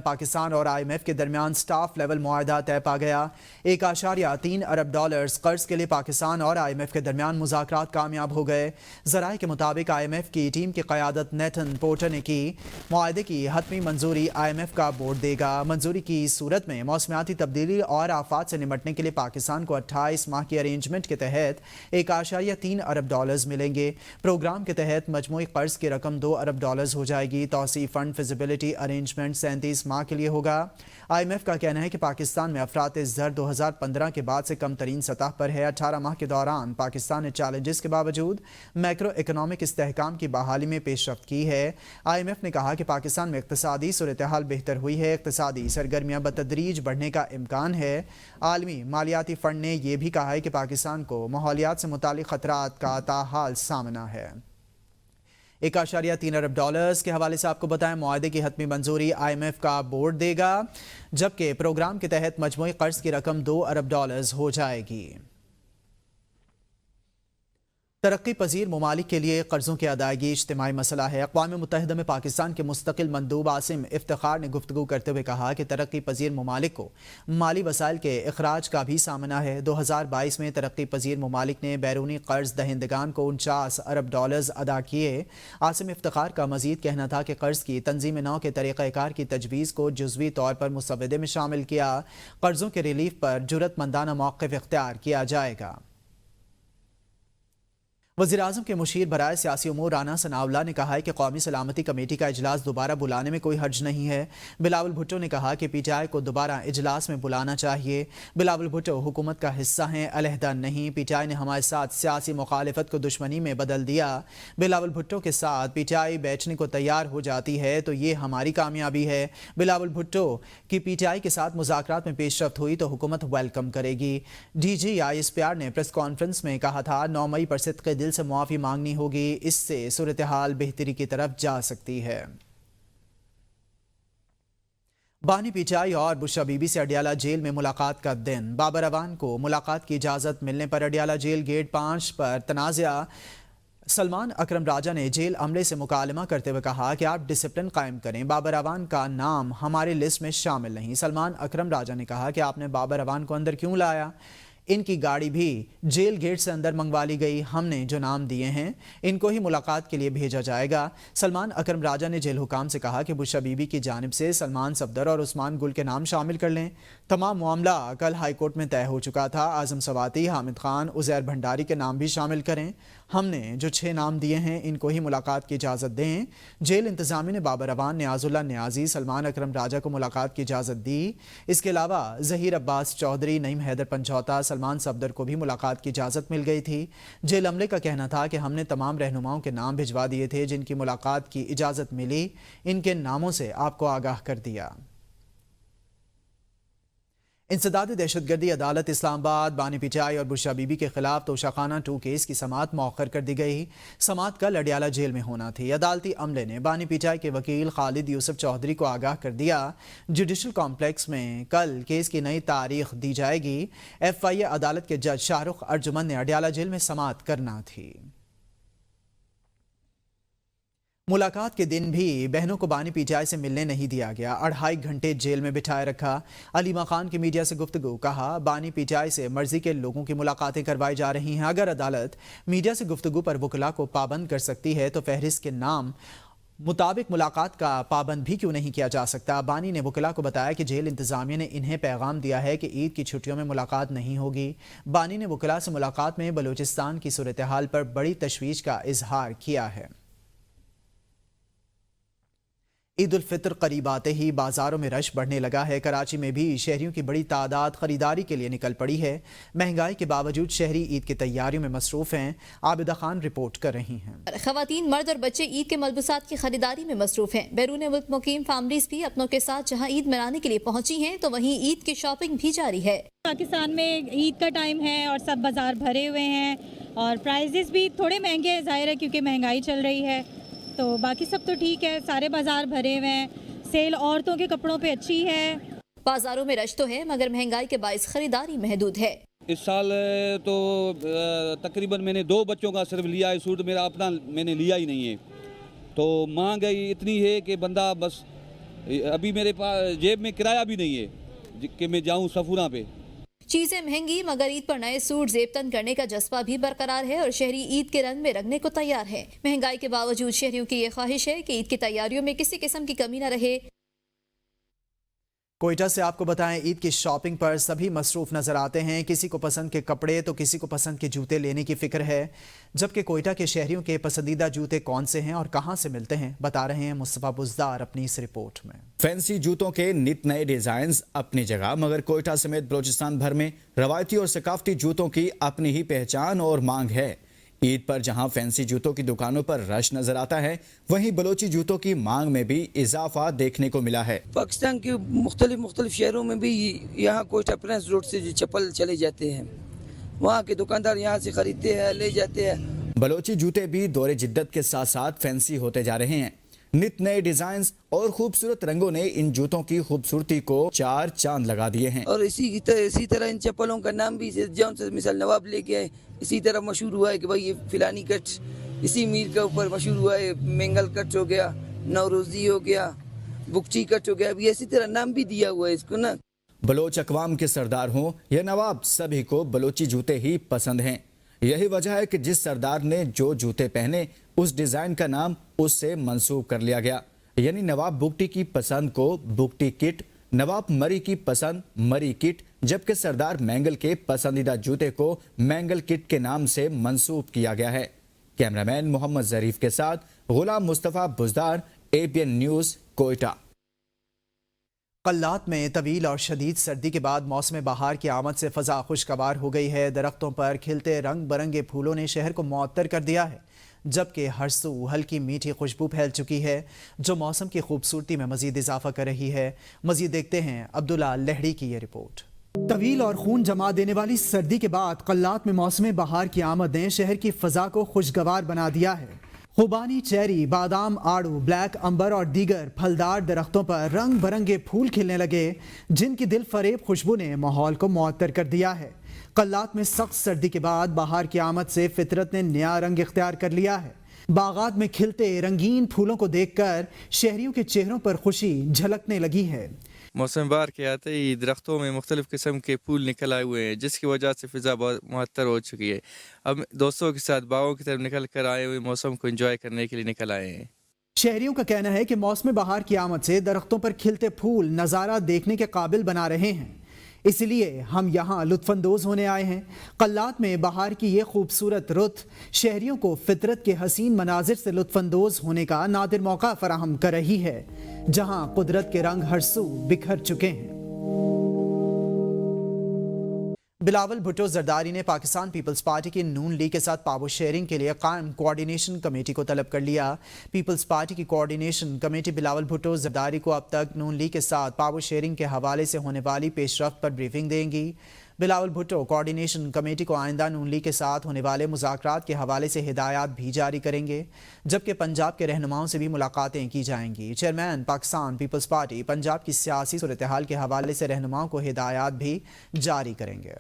पाकिस्तान और IMF के दरमियान स्टाफ लेवल मुआहदा तय पा गया। 1.3 अरब डॉलर्स कर्ज के लिए पाकिस्तान और IMF के दरमियान मुज़ाकरात कामयाब हो गए। ज़राए के मुताबिक IMF की टीम की क़यादत नेथन पोर्टर ने की। मुआहदे की हतमी मंजूरी IMF का बोर्ड देगा। मंजूरी की सूरत में मौसमियाती तब्दीली और आफात से निमटने के लिए पाकिस्तान को 28 माह की अरेंजमेंट के तहत 1.3 अरब डॉलर्स मिलेंगे। प्रोग्राम के तहत मजमूई कर्ज की रकम 2 अरब डॉलर्स हो जाएगी। तौसीफ़ फंड फिजिबिलिटी अरेंजमेंट 37 माह के लिए होगा। IMF का कहना है कि पाकिस्तान में अफरात ज़र 2015 के बाद से कम तरीन सतह पर है। 18 माह के दौरान पाकिस्तान ने चैलेंजेस के बावजूद मैक्रो इकनॉमिक इस्तेहकाम की बहाली में पेशरफ्त की है। IMF ने कहा कि पाकिस्तान में इक़्तिसादी सूरत हाल बेहतर हुई है। इक़्तिसादी सरगर्मियाँ बतदरीज बढ़ने का इम्कान है। आलमी मालियाती फ़ंड ने यह भी कहा है कि पाकिस्तान को माहौलियात से मुतालिक ख़तरात का ताहाल सामना है। 1.3 अरब डॉलर्स के हवाले से आपको बताएं, मुआहदे की हतमी मंजूरी IMF का बोर्ड देगा, जबकि प्रोग्राम के तहत मजमूई कर्ज की रकम 2 अरब डॉलर्स हो जाएगी। तरक्की पजीर ममालिक के लिए कर्ज़ों की अदायगी इज्तिमाई मसला है। अक़वाम मुत्तहिदा में पाकिस्तान के मुस्तकिल मंदूब आसिम इफ्तिखार ने गुफ्तगू करते हुए कहा कि तरक्की पजीर ममालिक को माली वसाइल के अखराज का भी सामना है। 2022 में तरक्की पजीर ममालिक ने बैरूनी कर्ज दहिंदगान को 49 अरब डॉलर्स अदा किए। आसिम इफ्तिखार का मजीद कहना था कि कर्ज की तंजीम नौ के तरीक़ाकार की तजवीज़ को जुज़वी तौर पर मुसवदे में शामिल किया। कर्जों के रिलीफ पर जुरतमंदाना मौक़िफ़ इख्तियार किया जाएगा। वज़ीर-ए-आज़म के मुशीर बराए सियासी उमूर राना सनाउल्लाह ने कहा है कि कौमी सलामती कमेटी का इजलास दोबारा बुलाने में कोई हर्ज नहीं है। बिलावल भुट्टो ने कहा कि PTI को दोबारा इजलास में बुलाना चाहिए। बिलावल भुट्टो हुकूमत का हिस्सा हैं, अलहदा नहीं। PTI ने हमारे साथ सियासी मुखालिफत को दुश्मनी में बदल दिया। बिलावल भुट्टो के साथ PTI बैठने को तैयार हो जाती है तो ये हमारी कामयाबी है। बिलावल भुट्टो की PTI के साथ मुज़ाकरात में पेशरफ्त हुई तो हुकूमत वेलकम करेगी। DG ISPR ने प्रेस कॉन्फ्रेंस में कहा था 9 मई पर सिद्क़े दिल से मुआफ़ी मांगनी होगी, इससे सूरत हाल बेहतरी की तरफ जा सकती है। बानी PTI और बुशरा बीबी से अडियाला जेल में मुलाकात का दिन। बाबर अवान को मुलाकात की इजाज़त मिलने पर अडियाला जेल गेट 5 पर तनाज़ा। सलमान अकरम राजा ने जेल अमले से मुकालमा करते हुए कहा कि आप डिसिप्लिन कायम करें, बाबर अवान का नाम हमारी लिस्ट में शामिल नहीं। सलमान अकरम राजा ने कहा कि आपने बाबर अवान को अंदर क्यों लाया? इनकी गाड़ी भी जेल गेट से अंदर मंगवा ली गई। हमने जो नाम दिए हैं इनको ही मुलाकात के लिए भेजा जाएगा। सलमान अकरम राजा ने जेल हुकाम से कहा कि बुशरा बीबी की जानिब से सलमान सफदर और उस्मान गुल के नाम शामिल कर लें। तमाम मामला कल हाई कोर्ट में तय हो चुका था। आजम सवाती, हामिद खान, उजैर भंडारी के नाम भी शामिल करें। हमने जो 6 नाम दिए हैं इनको ही मुलाकात की इजाज़त दें। जेल इंतज़ामिया ने बाबर अवान, नियाजुल्लाह नियाजी, सलमान अकरम राजा को मुलाकात की इजाज़त दी। इसके अलावा ज़हीर अब्बास चौधरी, नईम हैदर पंचौता, सलमान सफदर को भी मुलाकात की इजाज़त मिल गई थी। जेल अमले का कहना था कि हमने तमाम रहनुमाओं के नाम भिजवा दिए थे जिनकी मुलाकात की इजाज़त मिली, इनके नामों से आपको आगाह कर दिया। इंसदाद दहशतगर्दी अदालत इस्लामाबाद बानी PTI और बुशरा बीबी के खिलाफ तोशाखाना 2 केस की समाअत मौखर कर दी गई। समाअत कल अडियाला जेल में होना थी। अदालती अमले ने बानी PTI के वकील खालिद यूसुफ चौधरी को आगाह कर दिया जुडिशल कॉम्प्लेक्स में कल केस की नई तारीख दी जाएगी। FIA अदालत के जज शाहरुख अर्जुमन ने अडियाला जेल में समाअत करना थी। मुलाकात के दिन भी बहनों को बानी PTI से मिलने नहीं दिया गया। 2.5 घंटे जेल में बिठाए रखा। अलीमा खान की मीडिया से गुफ्तगू, कहा बानी PTI से मर्जी के लोगों की मुलाकातें करवाई जा रही हैं। अगर अदालत मीडिया से गुफ्तगू पर वकला को पाबंद कर सकती है तो फहरिस्त के नाम मुताबिक मुलाकात का पाबंद भी क्यों नहीं किया जा सकता। बानी ने वकला को बताया कि जेल इंतजामिया ने इन्हें पैगाम दिया है कि ईद की छुट्टियों में मुलाकात नहीं होगी। बानी ने वकला से मुलाकात में बलूचिस्तान की सूरत हाल पर बड़ी तशवीश का इजहार किया है। ईद उल फितर करीब आते ही बाजारों में रश बढ़ने लगा है। कराची में भी शहरियों की बड़ी तादाद खरीदारी के लिए निकल पड़ी है। महंगाई के बावजूद शहरी ईद की तैयारियों में मसरूफ हैं। आबिदा खान रिपोर्ट कर रही हैं। खवातीन, मर्द और बच्चे ईद के मलबूसात की खरीदारी में मसरूफ हैं। बैरून मुल्क मुकीम फैमिलीज भी अपनों के साथ जहां ईद मनाने के लिए पहुंची हैं तो वहीं ईद की शॉपिंग भी जारी है। पाकिस्तान में ईद का टाइम है और सब बाजार भरे हुए हैं और प्राइजेस भी थोड़े महंगे हैं, जाहिर है क्योंकि महंगाई चल रही है। तो बाकी सब तो ठीक है, सारे बाजार भरे हुए हैं। सेल औरतों के कपड़ों पे अच्छी है। बाजारों में रश तो है मगर महंगाई के बाइस खरीदारी महदूद है। इस साल तो तकरीबन मैंने 2 बच्चों का सिर्फ लिया है सूट, मेरा अपना मैंने लिया ही नहीं है। तो महंगाई इतनी है कि बंदा बस अभी मेरे पास जेब में किराया भी नहीं है कि मैं जाऊं सफूरा पे। चीजें महंगी मगर ईद पर नए सूट जेबतन करने का जज्बा भी बरकरार है और शहरी ईद के रंग में रंगने को तैयार है। महंगाई के बावजूद शहरियों की ये ख्वाहिश है कि ईद की तैयारियों में किसी किस्म की कमी न रहे। कोयटा से आपको बताएं, ईद की शॉपिंग पर सभी मसरूफ नजर आते हैं। किसी को पसंद के कपड़े तो किसी को पसंद के जूते लेने की फिक्र है। जबकि कोयटा के शहरियों के पसंदीदा जूते कौन से हैं और कहां से मिलते हैं, बता रहे हैं मुस्तफा बुज़दार अपनी इस रिपोर्ट में। फैंसी जूतों के नित नए डिजाइन्स अपनी जगह, मगर कोयटा समेत बलूचिस्तान भर में रवायती और सकाफती जूतों की अपनी ही पहचान और मांग है। ईद पर जहां फैंसी जूतों की दुकानों पर रश नजर आता है, वहीं बलोची जूतों की मांग में भी इजाफा देखने को मिला है। पाकिस्तान के मुख्तलिफ शहरों में भी यहाँ कोयटा प्रिंस रोड से जो चप्पल चले जाते हैं, वहाँ के दुकानदार यहाँ से खरीदते हैं, ले जाते हैं। बलोची जूते भी दौरे जिद्दत के साथ साथ फैंसी होते जा रहे हैं। नित नए डिजाइन्स और खूबसूरत रंगों ने इन जूतों की खूबसूरती को चार चांद लगा दिए हैं। और इसी तरह इन चप्पलों का नाम भी जौन से मिसाल नवाब लेके आए, इसी तरह मशहूर हुआ है कि भाई ये फिलानी कट, इसी मीर के ऊपर मशहूर हुआ है। मैंगल कट हो गया, नौरोजी हो गया, बुकची कट हो गया, अभी इसी तरह नाम भी दिया हुआ है इसको ना। बलोच अकवाम के सरदार हों या नवाब, सभी को बलोची जूते ही पसंद हैं। यही वजह है कि जिस सरदार ने जो जूते पहने, उस डिजाइन का नाम उससे मंसूब कर लिया गया। यानी नवाब बुकटी की पसंद को बुकटी किट, नवाब मरी की पसंद मरी किट, जबकि सरदार मैंगल के पसंदीदा जूते को मैंगल किट के नाम से मंसूब किया गया है। कैमरामैन मोहम्मद जरीफ के साथ गुलाम मुस्तफा बुज़दार, APN न्यूज़, कोयटा। कल्लात में तवील और शदीद सर्दी के बाद मौसम बहार की आमद से फ़ज़ा खुशगवार हो गई है। दरख्तों पर खिलते रंग बरंगे फूलों ने शहर को मुअत्तर कर दिया है, जबकि हर सू हल्की मीठी खुशबू फैल चुकी है, जो मौसम की खूबसूरती में मज़ीद इजाफा कर रही है। मज़ीद देखते हैं अब्दुल्ला लहड़ी की ये रिपोर्ट। तवील और खून जमा देने वाली सर्दी के बाद कल्लात में मौसम बहार की आमद ने शहर की फ़ज़ा को खुशगवार बना दिया है। खुबानी, चेरी, बादाम, आड़ू, ब्लैक अंबर और दीगर फलदार दरख्तों पर रंग बरंगे फूल खिलने लगे, जिनकी दिल फरेब खुशबू ने माहौल को मुअत्तर कर दिया है। कल्लात में सख्त सर्दी के बाद बहार की आमद से फितरत ने नया रंग इख्तियार कर लिया है। बागात में खिलते रंगीन फूलों को देखकर शहरियों के चेहरों पर खुशी झलकने लगी है। मौसम बहार के आते ही दरख्तों में मुख्तलिफ़ किस्म के फूल निकल आए हुए हैं, जिसकी वजह से फ़िज़ा बहुत मुअत्तर हो चुकी है। अब दोस्तों के साथ बागों की तरफ निकल कर आए हुए मौसम को एंजॉय करने के लिए निकल आए हैं। शहरियों का कहना है कि मौसम बहार की आमद से दरख्तों पर खिलते फूल नज़ारा देखने के काबिल बना रहे हैं, इसलिए हम यहाँ लुत्फ़अंदोज़ होने आए हैं। कल्लात में बहार की ये खूबसूरत रुत शहरियों को फितरत के हसीन मनाजिर से लुत्फ़अंदोज़ होने का नादिर मौका फराहम कर रही है, जहाँ कुदरत के रंग हर सू बिखर चुके हैं। बिलावल भुट्टो जरदारी ने पाकिस्तान पीपल्स पार्टी की नून लीग के साथ पावर शेयरिंग के लिए कायम कोऑर्डिनेशन कमेटी को तलब कर लिया। पीपल्स पार्टी की कोऑर्डिनेशन कमेटी बिलावल भुट्टो जरदारी को अब तक नून लीग के साथ पावर शेयरिंग के हवाले से होने वाली पेशरफ्त पर ब्रीफिंग देंगी। बिलावल भुट्टो कोऑर्डिनेशन कमेटी को आइंदा नून लीग के साथ होने वाले मुज़ाकरात के हवाले से हिदायत भी जारी करेंगे, जबकि पंजाब के रहनुमाओं से भी मुलाकातें की जाएंगी। Chairman Pakistan Peoples Party Punjab की सियासी सूरत हाल के हवाले से रहनुमाओं को हिदायत भी जारी करेंगे।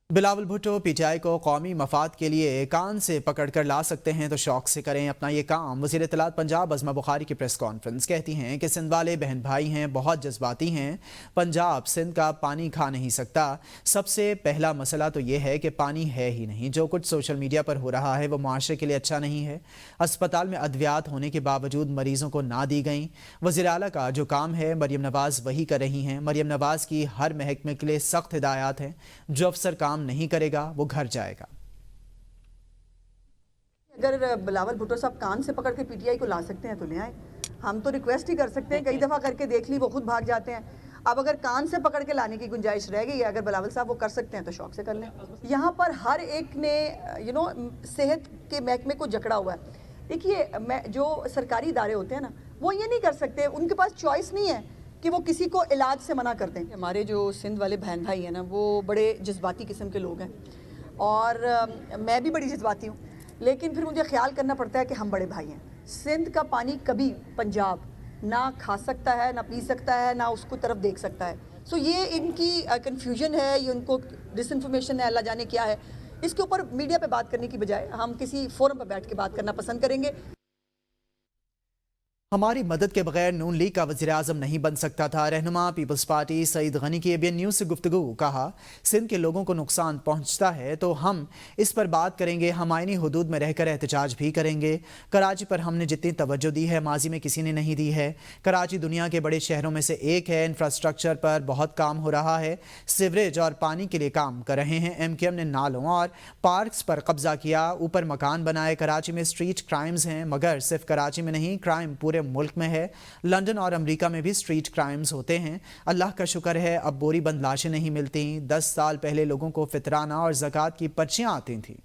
बिलावल भुट्टो पीटीआई को कौमी मफाद के लिए कान से पकड़ कर ला सकते हैं तो शौक से करें अपना ये काम। वज़ीर इत्तलात पंजाब अज़मा बुखारी की प्रेस कॉन्फ्रेंस कहती हैं कि सिंध वाले बहन भाई हैं, बहुत जज्बाती हैं। पंजाब सिंध का पानी खा नहीं सकता। सबसे पहला मसला तो ये है कि पानी है ही नहीं। जो कुछ सोशल मीडिया पर हो रहा है वो मुआशरे के लिए अच्छा नहीं है। अस्पताल में अद्वियात होने के बावजूद मरीजों को ना दी गई। वज़ीर आला का जो काम है मरियम नवाज़ वही कर रही हैं। मरियम नवाज़ की हर महकमे के लिए सख्त हिदायत हैं। जो अफसर काम नहीं करेगा वो घर जाएगा। अगर बिलावल भुट्टो साहब कान से पकड़ के पीटीआई को ला सकते हैं तो ले आए। हम तो रिक्वेस्ट ही कर सकते हैं, कई दफ़ा करके देख ली, वो खुद भाग जाते हैं। अब अगर कान से पकड़ के लाने की गुंजाइश रह गई है, अगर बिलावल साहब वो कर सकते हैं तो शौक से कर लें। यहाँ पर हर एक ने सेहत के महकमे को जकड़ा हुआ है। देखिए, जो सरकारी इदारे होते हैं ना, वो ये नहीं कर सकते, उनके पास चॉइस नहीं है कि वो किसी को इलाज से मना कर दें। हमारे जो सिंध वाले बहन भाई हैं ना, वो बड़े जज्बाती किस्म के लोग हैं और मैं भी बड़ी जज्बाती हूँ, लेकिन फिर मुझे ख्याल करना पड़ता है कि हम बड़े भाई हैं। सिंध का पानी कभी पंजाब ना खा सकता है, ना पी सकता है, ना उसको तरफ देख सकता है। सो ये इनकी कन्फ्यूजन है, ये उनको डिसइंफॉर्मेशन है, अल्लाह जाने क्या है। इसके ऊपर मीडिया पे बात करने की बजाय हम किसी फोरम पर बैठ के बात करना पसंद करेंगे। हमारी मदद के बगैर नून लीग का वज़ीर आज़म नहीं बन सकता था। रहनुमा पीपल्स पार्टी सईद गनी की ABN न्यूज़ से गुफ्तगू। कहा, सिंध के लोगों को नुकसान पहुंचता है तो हम इस पर बात करेंगे, हम आईनी हुदूद में रहकर एहतजाज भी करेंगे। कराची पर हमने जितनी तवज्जो दी है माजी में किसी ने नहीं दी है। कराची दुनिया के बड़े शहरों में से एक है। इंफ्रास्ट्रक्चर पर बहुत काम हो रहा है। सीवरेज और पानी के लिए काम कर रहे हैं। MKM ने नालों और पार्क्स पर कब्जा किया, ऊपर मकान बनाए। कराची में स्ट्रीट क्राइम्स हैं, मगर सिर्फ कराची में नहीं, क्राइम पूरे मुल्क में है। लंदन और अमेरिका में भी स्ट्रीट क्राइम्स होते हैं। अल्लाह का शुक्र है अब बोरी बंद लाशें नहीं मिलती। 10 साल पहले लोगों को फितराना और ज़कात की पर्चियां आती थीं।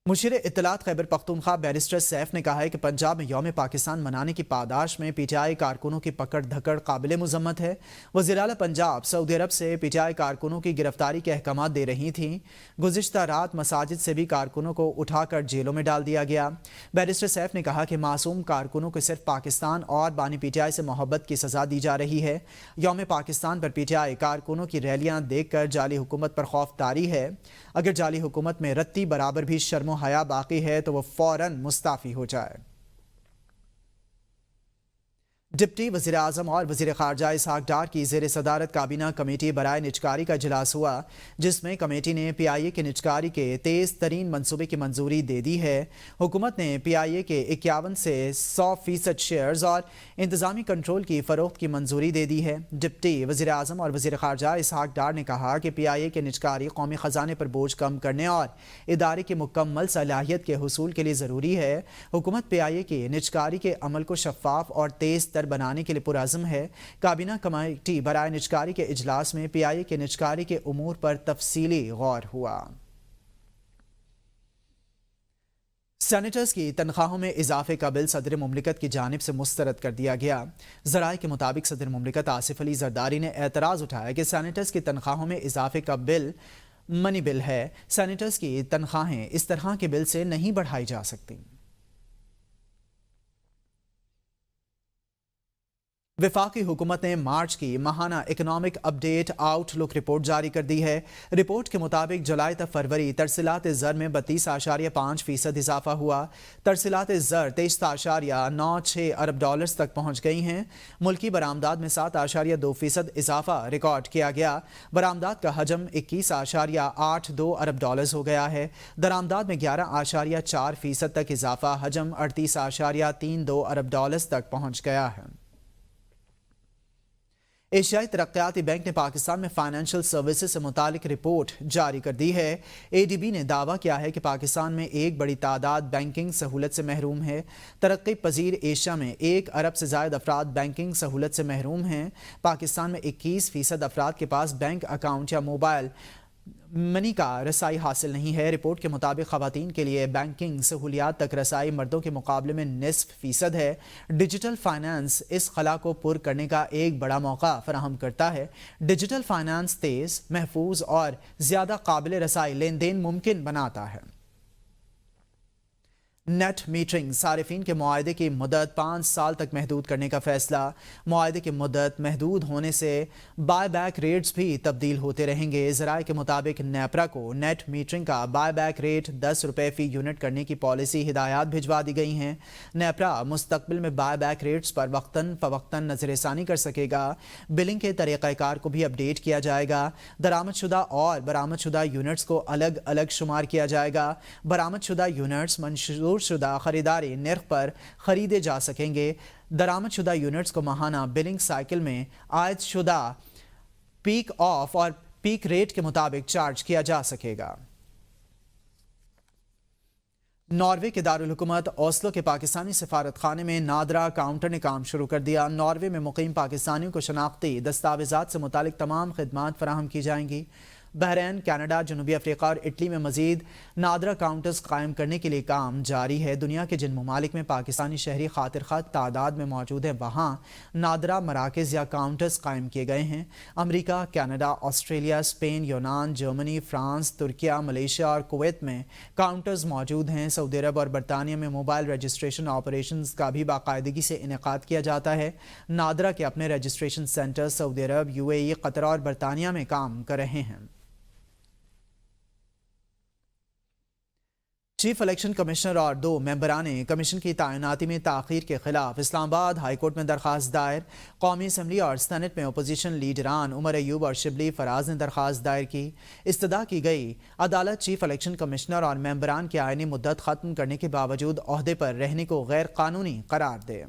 मुशीर इत्तलात खैबर पख्तूनख्वा बैरिस्टर सैफ ने कहा है कि पंजाब में यौम पाकिस्तान मनाने की पादाश में PTI कारकुनों की पकड़ धकड़ काबिल मुज़म्मत है। वज़ीर आला पंजाब सऊदी अरब से PTI कारकुनों की गिरफ्तारी के अहकाम दे रही थीं। गुज़िश्ता रात मसाजिद से भी कारकुनों को उठाकर जेलों में डाल दिया गया। बैरिस्टर सैफ ने कहा कि मासूम कारकुनों को सिर्फ पाकिस्तान और बानी PTI से मोहब्बत की सज़ा दी जा रही है। यौम पाकिस्तान पर PTI कारकुनों की रैलियाँ देख कर जाली हुकूमत पर खौफ तारी है। अगर जाली हुकूमत में रत्ती बराबर भी शर्मो हया बाकी है तो वो फौरन मुस्ताफी हो जाए। डिप्टी वज़ीर आज़म और वज़ीर ख़ारजा इसहाक डार की ज़ेर सदारत काबीना कमेटी बराए निजकारी का इजलास हुआ, जिसमें कमेटी ने PIA के निजकारी के तेज़ तरीन मनसूबे की मंजूरी दे दी है। हुकूमत ने PIA के 51 से 100% शेयर्स और इंतज़ामी कंट्रोल की फ़रोख्त की मंजूरी दे दी है। डिप्टी वज़ीर आज़म और वज़ीर ख़ारजा इसहाक डार ने कहा कि PIA के निजकारी कौमी ख़जाने पर बोझ कम करने और इदारे की मुकम्मल सलाहियत के हुसूल के लिए ज़रूरी है। हुकूमत PIA के निजकारी के अमल को शफ़ाफ और तेज़ बनाने के लिए पुरअज़्म है। काबीना कमेटी बराए निजकारी के इजलास में PIA के निजकारी के उमूर पर तफसीली गौर हुआ। सेनेटर्स की तनख्वाहों में इजाफे का बिल सदर मुमलिकत की जानिब से मुस्तरद कर दिया गया। ज़राए के मुताबिक सदर मुमलिकत आसिफ अली जरदारी ने एतराज़ उठाया कि सेनेटर्स की तनख्वाहों में इजाफे का बिल मनी बिल है। सेनेटर्स की तनख्वाहें इस तरह के बिल से नहीं बढ़ाई जा सकती। वफाकी हुकूमत ने मार्च की माहाना इकनॉमिक अपडेट आउटलुक रिपोर्ट जारी कर दी है। रिपोर्ट के मुताबिक जुलाई तक फरवरी तरसीलात ज़र में 32.5% इजाफा हुआ। तरसीलात ज़र 23.96 अरब डॉलर्स तक पहुँच गई हैं। मुल्की बरामदात में 7.2% इजाफा रिकॉर्ड किया गया। बरामदात का हजम 21.82 अरब डॉलर्स हो गया है। दरामदात में 11.4% तक इजाफा, हजम 38.32 अरब डॉलर्स तक पहुँच गया है। एशियाई तरक्याती बैंक ने पाकिस्तान में फाइनेंशियल सर्विसेज से मुतालिक रिपोर्ट जारी कर दी है। ADB ने दावा किया है कि पाकिस्तान में एक बड़ी तादाद बैंकिंग सहूलत से महरूम है। तरक्की पजीर एशिया में 1 अरब से ज़ायद अफराद बैंकिंग सहूलत से महरूम हैं। पाकिस्तान में 21% अफराद के पास बैंक अकाउंट या मोबाइल मनी का रसाई हासिल नहीं है। रिपोर्ट के मुताबिक ख़वातीन के लिए बैंकिंग सहूलियात तक रसाई मर्दों के मुकाबले में निस्फ फीसद है। डिजिटल फाइनेंस इस खला को पुर करने का एक बड़ा मौका फराहम करता है। डिजिटल फाइनेंस तेज़, महफूज और ज़्यादा काबिल रसाई लेन देन मुमकिन बनाता है। नेट मीटरिंग सारिफिन के मुआहदे की मुद्दत 5 साल तक महदूद करने का फैसला। मुआहदे की मुद्दत महदूद होने से बाय बैक रेट्स भी तब्दील होते रहेंगे। ज़राए के मुताबिक नेपरा को नेट मीटरिंग का बाय बैक रेट 10 रुपये फ़ी यूनिट करने की पॉलिसी हिदायत भिजवा दी गई हैं। नेपरा मुस्तकबिल में बाय बैक रेट्स पर वक्तन फ़वक्तन नज़रसानी कर सकेगा। बिलिंग के तरीक़ाकार को भी अपडेट किया जाएगा। दरामदशुदा और बरामदशुदा यूनिट्स को अलग अलग शुमार किया जाएगा। बरामदशुदा यूनिट्स मंजूर शुदा खरीदारी निर्ख पर खरीदे जा सकेंगे। दरामदशुदा यूनिट्स को माहाना बिलिंग साइकिल में आयद शुदा पीक ऑफ और पीक रेट के मुताबिक चार्ज किया जा सकेगा। नॉर्वे के दारुल हुकूमत ओस्लो के पाकिस्तानी सिफारत खाने में नादरा काउंटर ने काम शुरू कर दिया। नॉर्वे में मुकीम पाकिस्तानियों को शनाख्ती दस्तावेजात से मुतालिक तमाम खिदमात फराहम की जाएंगी। बहरैन, कनाडा, जनूबी अफ्रीका और इटली में मजीद नादरा काउंटर्स कायम करने के लिए काम जारी है। दुनिया के जिन ममालिक में पाकिस्तानी शहरी खातिर खा तादाद में मौजूद हैं, वहाँ नादरा मराकज़ या काउंटर्स कायम किए गए हैं। अमरीका, कनाडा, ऑस्ट्रेलिया, स्पेन, यूनान, जर्मनी, फ्रांस, तुर्किया, मलेशिया और कुवैत में काउंटर्स मौजूद हैं। सऊदी अरब और बरतानिया में मोबाइल रजिस्ट्रेशन ऑपरेशंस का भी बाकायदगी से इनेकाद किया जाता है। नादरा के अपने रजिस्ट्रेशन सेंटर सऊदी अरब, UAE, कतर और बरतानिया में काम कर रहे हैं। چیف الیکشن کمشنر اور 2 ممبران کمیشن کی تعیناتی میں تاخیر کے خلاف اسلام آباد ہائی کورٹ میں درخواست دائر۔ قومی اسمبلی اور سینٹ میں اپوزیشن لیڈران عمر ایوب اور شبلی فراز نے درخواست دائر کی۔ استدعا کی گئی عدالت چیف الیکشن کمشنر اور ممبران کی آئینی مدت ختم کرنے کے باوجود عہدے پر رہنے کو غیر قانونی قرار دے۔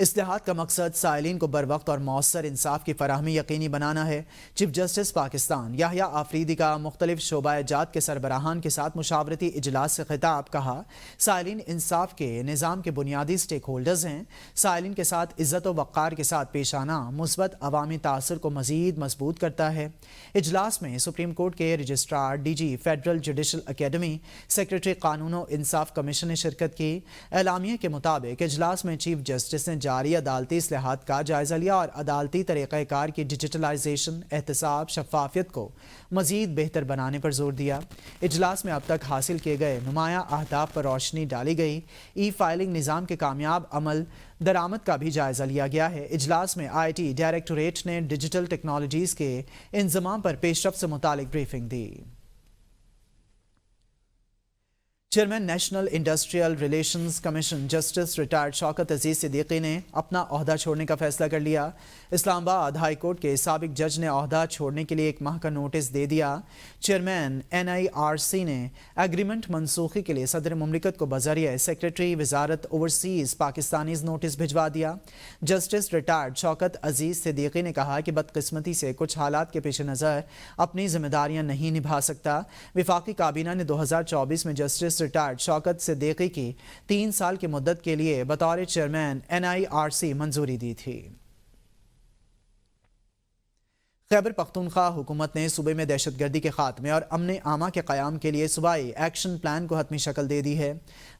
اصلاحات کا مقصد سائلین کو بروقت اور مؤثر انصاف کی فراہمی یقینی بنانا ہے۔ چیف جسٹس پاکستان یحییٰ آفریدی کا مختلف شعبہ جات کے سربراہان کے ساتھ مشاورتی اجلاس سے خطاب۔ کہا سائلین انصاف کے نظام کے بنیادی سٹیک ہولڈرز ہیں۔ سائلین کے ساتھ عزت و وقار کے ساتھ پیش آنا مثبت عوامی تاثر کو مزید مضبوط کرتا ہے۔ اجلاس میں سپریم کورٹ کے registrar, D G federal judicial academy, secretary قانون و انصاف کمیشن نے شرکت کی۔ اعلامیے کے مطابق اجلاس میں چیف جسٹس نے جاری عدالتی اصلاحات کا جائزہ لیا اور عدالتی طریقہ کار کی ڈیجیٹلائزیشن، احتساب، شفافیت کو مزید بہتر بنانے پر زور دیا۔ اجلاس میں اب تک حاصل کیے گئے نمایاں اہداف پر روشنی ڈالی گئی۔ ای فائلنگ نظام کے کامیاب عمل درآمد کا بھی جائزہ لیا گیا ہے۔ اجلاس میں آئی ٹی ڈائریکٹوریٹ نے ڈیجیٹل ٹیکنالوجیز کے انضمام پر پیش رفت سے متعلق بریفنگ دی۔ Chairman national industrial relations commission justice retired Shaukat Aziz Siddiqui نے اپنا عہدہ چھوڑنے کا فیصلہ کر لیا۔ اسلام آباد ہائی کورٹ کے سابق جج نے عہدہ چھوڑنے کے لیے 1 ماہ کا نوٹس دے دیا۔ چیئرمین NIRC نے ایگریمنٹ منسوخی کے لیے صدر مملکت کو بذریعہ سیکریٹری وزارت اوورسیز پاکستانیز نوٹس بھجوا دیا۔ جسٹس ریٹائرڈ شوکت عزیز صدیقی نے کہا کہ بدقسمتی سے کچھ حالات کے پیش نظر اپنی ذمہ داریاں نہیں نبھا سکتا۔ وفاقی کابینہ نے 2024 میں جسٹس ریٹائرڈ شوکت صدیقی کی 3 سال کی مدت کے لیے بطور چیئرمین NIRC منظوری دی تھی۔ خیبر پختونخوا حکومت نے صوبے میں دہشت گردی کے خاتمے اور امن عامہ کے قیام کے لیے صوبائی ایکشن پلان کو حتمی شکل دے دی ہے۔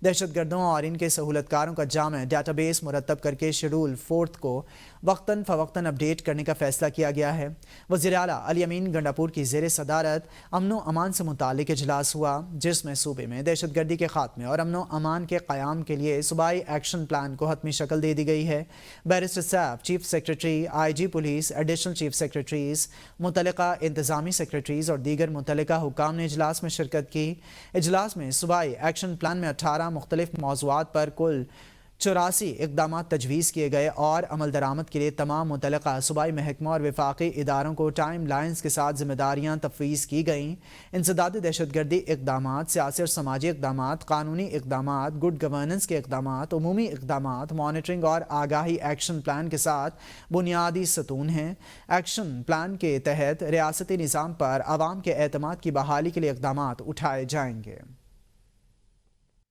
دہشت گردوں اور ان کے سہولت کاروں کا جامع ڈیٹا بیس مرتب کر کے شیڈول 4 کو وقتاً فوقتاً اپڈیٹ کرنے کا فیصلہ کیا گیا ہے۔ وزیر اعلیٰ علی امین گنڈاپور کی زیر صدارت امن و امان سے متعلق اجلاس ہوا، جس میں صوبے میں دہشت گردی کے خاتمے اور امن و امان کے قیام کے لیے صوبائی ایکشن پلان کو حتمی شکل دے دی گئی ہے۔ Barrister Saif, chief secretary, IG police, additional chief secretaries, متعلقہ انتظامی سیکریٹریز اور دیگر متعلقہ حکام نے اجلاس میں شرکت کی۔ اجلاس میں صوبائی ایکشن پلان میں 18 مختلف موضوعات پر کل 84 اقدامات تجویز کیے گئے اور عمل درآمد کے لیے تمام متعلقہ صوبائی محکموں اور وفاقی اداروں کو ٹائم لائنز کے ساتھ ذمہ داریاں تفویض کی گئیں۔ انسداد دہشت گردی اقدامات، سیاسی اور سماجی اقدامات، قانونی اقدامات، گڈ گورننس کے اقدامات، عمومی اقدامات، مانیٹرنگ اور آگاہی ایکشن پلان کے ساتھ بنیادی ستون ہیں۔ ایکشن پلان کے تحت ریاستی نظام پر عوام کے اعتماد کی بحالی کے لیے اقدامات اٹھائے جائیں گے۔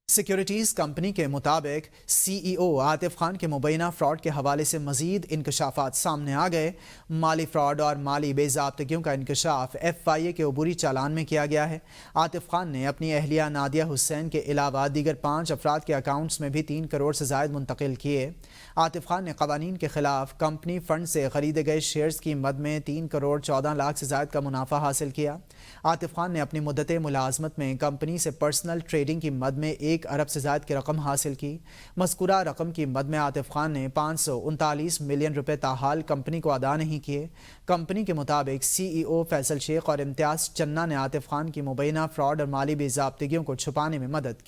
سیکیورٹیز کمپنی کے مطابق CEO عاطف خان کے مبینہ فراڈ کے حوالے سے مزید انکشافات سامنے آ گئے۔ مالی فراڈ اور مالی بے ضابطگیوں کا انکشاف FIA کے عبوری چالان میں کیا گیا ہے۔ عاطف خان نے اپنی اہلیہ نادیہ حسین کے علاوہ دیگر 5 افراد کے اکاؤنٹس میں بھی 3 کروڑ سے زائد منتقل کیے۔ عاطف خان نے قوانین کے خلاف کمپنی فنڈ سے خریدے گئے شیئرز کی مد میں 3 کروڑ 14 لاکھ سے زائد کا منافع حاصل کیا۔ عاطف خان نے اپنی مدت ملازمت میں کمپنی سے پرسنل ٹریڈنگ کی مد میں 1 ارب سے زائد کی رقم حاصل کی۔ مذکورہ رقم کی مد میں عاطف خان نے 539 ملین روپے تاحال کمپنی کو ادا نہیں کیے۔ کمپنی کے مطابق CEO فیصل شیخ اور امتیاز چنہ نے عاطف خان کی مبینہ فراڈ اور مالی بے ضابطگیوں کو چھپانے میں مدد کی۔